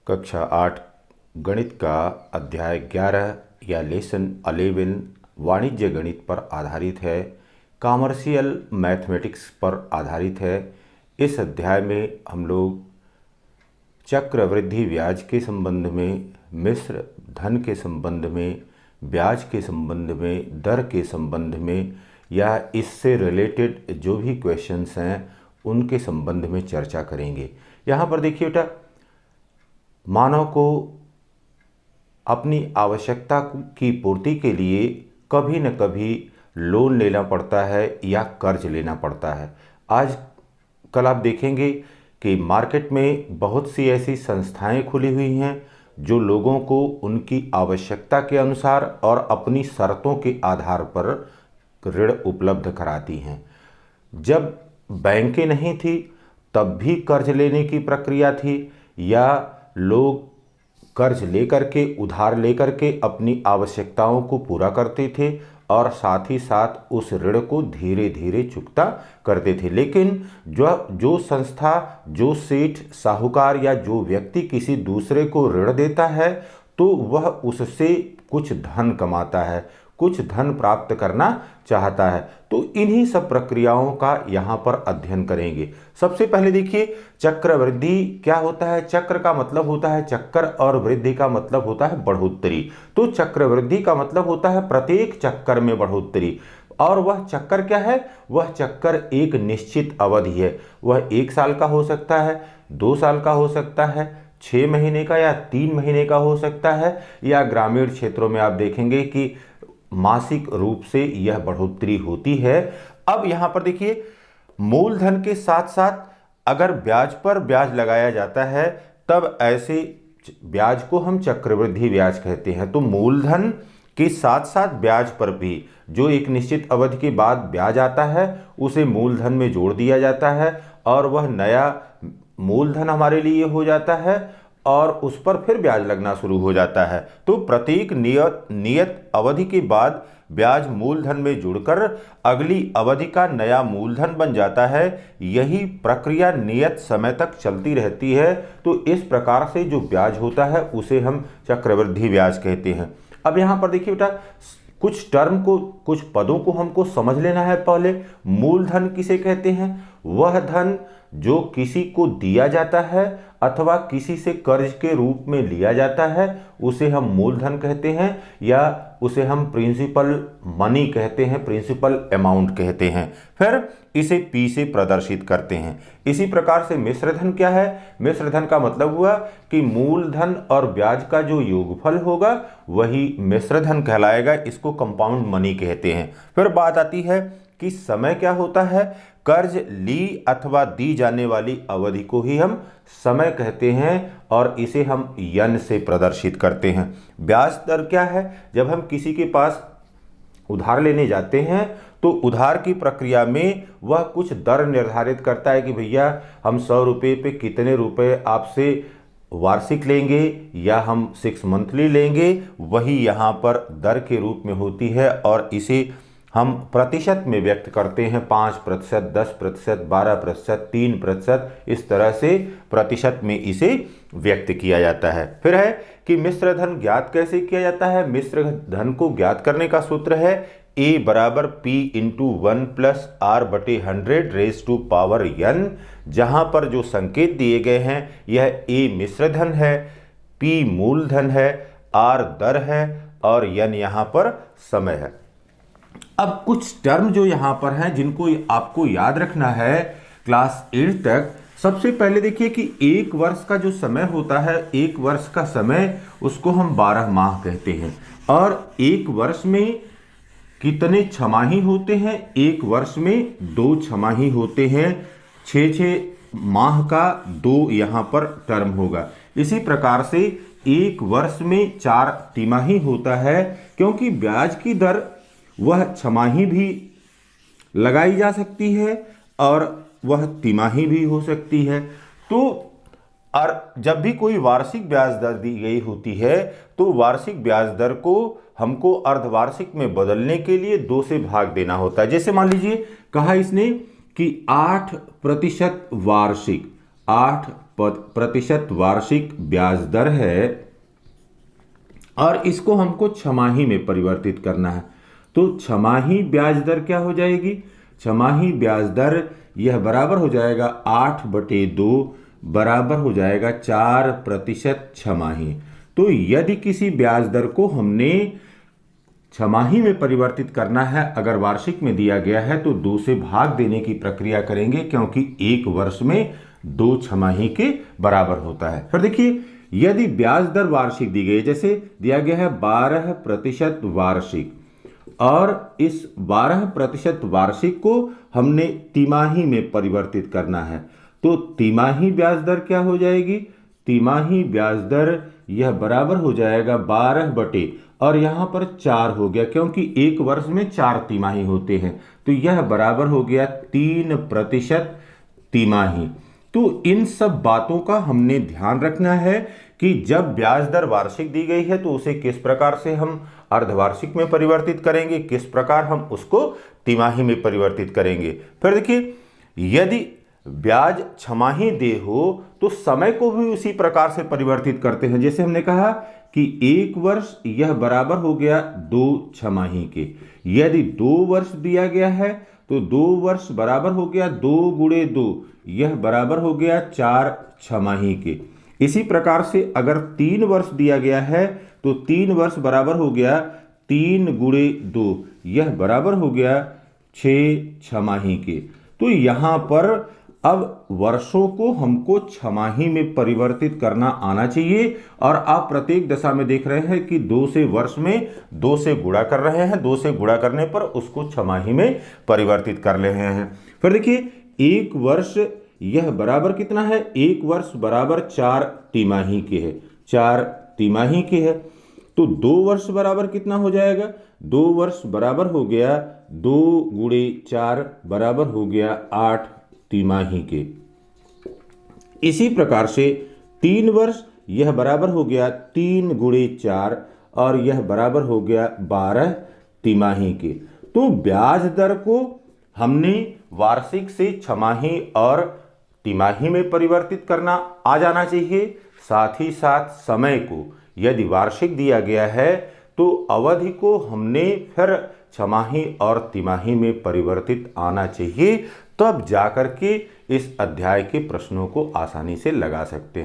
कक्षा 8 गणित का अध्याय 11 या लेसन 11 वाणिज्य गणित पर आधारित है, कॉमर्शियल मैथमेटिक्स पर आधारित है। इस अध्याय में हम लोग चक्रवृद्धि ब्याज के संबंध में, मिश्र धन के संबंध में, ब्याज के संबंध में, दर के संबंध में या इससे रिलेटेड जो भी क्वेश्चंस हैं उनके संबंध में चर्चा करेंगे। यहाँ पर देखिए बेटा, मानव को अपनी आवश्यकता की पूर्ति के लिए कभी न कभी लोन लेना पड़ता है या कर्ज लेना पड़ता है। आज कल आप देखेंगे कि मार्केट में बहुत सी ऐसी संस्थाएं खुली हुई हैं जो लोगों को उनकी आवश्यकता के अनुसार और अपनी शर्तों के आधार पर ऋण उपलब्ध कराती हैं। जब बैंकें नहीं थी तब भी कर्ज लेने की प्रक्रिया थी, या लोग कर्ज लेकर के, उधार लेकर के अपनी आवश्यकताओं को पूरा करते थे और साथ ही साथ उस ऋण को धीरे धीरे चुकता करते थे। लेकिन जो संस्था, जो सेठ, साहूकार या जो व्यक्ति किसी दूसरे को ऋण देता है तो वह उससे कुछ धन कमाता है, कुछ धन प्राप्त करना चाहता है। तो इन्हीं सब प्रक्रियाओं का यहाँ पर अध्ययन करेंगे। सबसे पहले देखिए, चक्रवृद्धि क्या होता है। चक्र का मतलब होता है चक्कर और वृद्धि का मतलब होता है बढ़ोतरी। तो चक्रवृद्धि का मतलब होता है प्रत्येक चक्कर में बढ़ोतरी। और वह चक्कर क्या है? वह चक्कर एक निश्चित अवधि है। वह 1 साल का हो सकता है, 2 साल का हो सकता है, 6 महीने का या 3 महीने का हो सकता है, या ग्रामीण क्षेत्रों में आप देखेंगे कि मासिक रूप से यह बढ़ोतरी होती है। अब यहां पर देखिए, मूलधन के साथ साथ अगर ब्याज पर ब्याज लगाया जाता है तब ऐसे ब्याज को हम चक्रवृद्धि ब्याज कहते हैं। तो मूलधन के साथ साथ ब्याज पर भी जो एक निश्चित अवधि के बाद ब्याज आता है उसे मूलधन में जोड़ दिया जाता है और वह नया मूलधन हमारे लिए हो जाता है और उस पर फिर ब्याज लगना शुरू हो जाता है। तो प्रत्येक नियत अवधि के बाद ब्याज मूलधन में जुड़कर अगली अवधि का नया मूलधन बन जाता है। यही प्रक्रिया नियत समय तक चलती रहती है। तो इस प्रकार से जो ब्याज होता है उसे हम चक्रवृद्धि ब्याज कहते हैं। अब यहाँ पर देखिए बेटा, कुछ टर्म को, कुछ पदों को हमको समझ लेना है। पहले मूलधन किसे कहते हैं? वह धन जो किसी को दिया जाता है अथवा किसी से कर्ज के रूप में लिया जाता है उसे हम मूलधन कहते हैं, या उसे हम प्रिंसिपल मनी कहते हैं, प्रिंसिपल अमाउंट कहते हैं। फिर इसे पी से प्रदर्शित करते हैं। इसी प्रकार से मिश्रधन क्या है? मिश्रधन का मतलब हुआ कि मूलधन और ब्याज का जो योगफल होगा वही मिश्रधन कहलाएगा। इसको कंपाउंड मनी कहते हैं। फिर बात आती है कि समय क्या होता है। कर्ज ली अथवा दी जाने वाली अवधि को ही हम समय कहते हैं और इसे हम यन से प्रदर्शित करते हैं। ब्याज दर क्या है? जब हम किसी के पास उधार लेने जाते हैं तो उधार की प्रक्रिया में वह कुछ दर निर्धारित करता है कि भैया हम 100 रुपये पे कितने रुपए आपसे वार्षिक लेंगे या हम 6 मंथली लेंगे। वही यहाँ पर दर के रूप में होती है और इसे हम प्रतिशत में व्यक्त करते हैं। 5%, 10%, 12%, 3%, इस तरह से प्रतिशत में इसे व्यक्त किया जाता है। फिर है कि मिश्र धन ज्ञात कैसे किया जाता है। मिश्र धन को ज्ञात करने का सूत्र है A बराबर P इंटू 1 प्लस R बटे 100 रेज टू पावर n। जहां पर जो संकेत दिए गए हैं यह A मिश्र धन है, P मूलधन है, R दर है और n यहाँ पर समय है। अब कुछ टर्म जो यहां पर हैं जिनको आपको याद रखना है क्लास 8 तक। सबसे पहले देखिए कि 1 वर्ष का जो समय होता है, 1 वर्ष का समय उसको हम 12 माह कहते हैं। और 1 वर्ष में कितने छमाही होते हैं? 1 वर्ष में 2 छमाही होते हैं। 6 माह का 2 यहां पर टर्म होगा। इसी प्रकार से 1 वर्ष में 4 तिमाही होता है, क्योंकि ब्याज की दर वह छमाही भी लगाई जा सकती है और वह तिमाही भी हो सकती है। तो और जब भी कोई वार्षिक ब्याज दर दी गई होती है तो वार्षिक ब्याज दर को हमको अर्धवार्षिक में बदलने के लिए 2 से भाग देना होता है। जैसे मान लीजिए कहा इसने कि 8% वार्षिक, 8 प्रतिशत वार्षिक ब्याज दर है और इसको हमको छमाही में परिवर्तित करना है। तो छमाही ब्याज दर क्या हो जाएगी? छमाही ब्याज दर यह बराबर हो जाएगा 8/2 बराबर हो जाएगा 4% छमाही। तो यदि किसी ब्याज दर को हमने छमाही में परिवर्तित करना है, अगर वार्षिक में दिया गया है तो 2 से भाग देने की प्रक्रिया करेंगे, क्योंकि एक वर्ष में 2 छमाही के बराबर होता है। फिर देखिए, यदि ब्याज दर वार्षिक दी गई, जैसे दिया गया है 12% वार्षिक, और इस 12% वार्षिक को हमने तिमाही में परिवर्तित करना है, तो तिमाही ब्याज दर क्या हो जाएगी? तिमाही ब्याज दर यह बराबर हो जाएगा 12 और यहां पर 4 हो गया, क्योंकि एक वर्ष में 4 तिमाही होते हैं, तो यह बराबर हो गया 3% तिमाही। तो इन सब बातों का हमने ध्यान रखना है कि जब ब्याज दर वार्षिक दी गई है तो उसे किस प्रकार से हम अर्धवार्षिक में परिवर्तित करेंगे, किस प्रकार हम उसको तिमाही में परिवर्तित करेंगे। फिर देखिए, यदि ब्याज छमाही दे हो तो समय को भी उसी प्रकार से परिवर्तित करते हैं। जैसे हमने कहा कि एक वर्ष यह बराबर हो गया 2 छमाही के। यदि 2 वर्ष दिया गया है तो 2 वर्ष बराबर हो गया 2 × 2, यह बराबर हो गया 4 छमाही के। इसी प्रकार से अगर 3 वर्ष दिया गया है तो 3 वर्ष बराबर हो गया 3 × 2, यह बराबर हो गया 6 छमाही के। तो यहां पर अब वर्षों को हमको छमाही में परिवर्तित करना आना चाहिए, और आप प्रत्येक दशा में देख रहे हैं कि 2 से वर्ष में 2 से गुणा कर रहे हैं, 2 से गुणा करने पर उसको छमाही में परिवर्तित कर रहे हैं। फिर देखिए, एक वर्ष यह बराबर कितना है? एक वर्ष बराबर 4 तिमाही के है, 4 तिमाही के है। तो 2 वर्ष बराबर कितना हो जाएगा? 2 वर्ष बराबर हो गया 2 × 4 बराबर हो गया 8 तिमाही के। इसी प्रकार से 3 वर्ष यह बराबर हो गया 3 × 4 और यह बराबर हो गया 12 तिमाही के। तो ब्याज दर को हमने वार्षिक से छमाही और तिमाही में परिवर्तित करना आ जाना चाहिए। साथ ही साथ समय को यदि वार्षिक दिया गया है तो अवधि को हमने फिर छमाही और तिमाही में परिवर्तित आना चाहिए, तब जाकर के इस अध्याय के प्रश्नों को आसानी से लगा सकते हैं।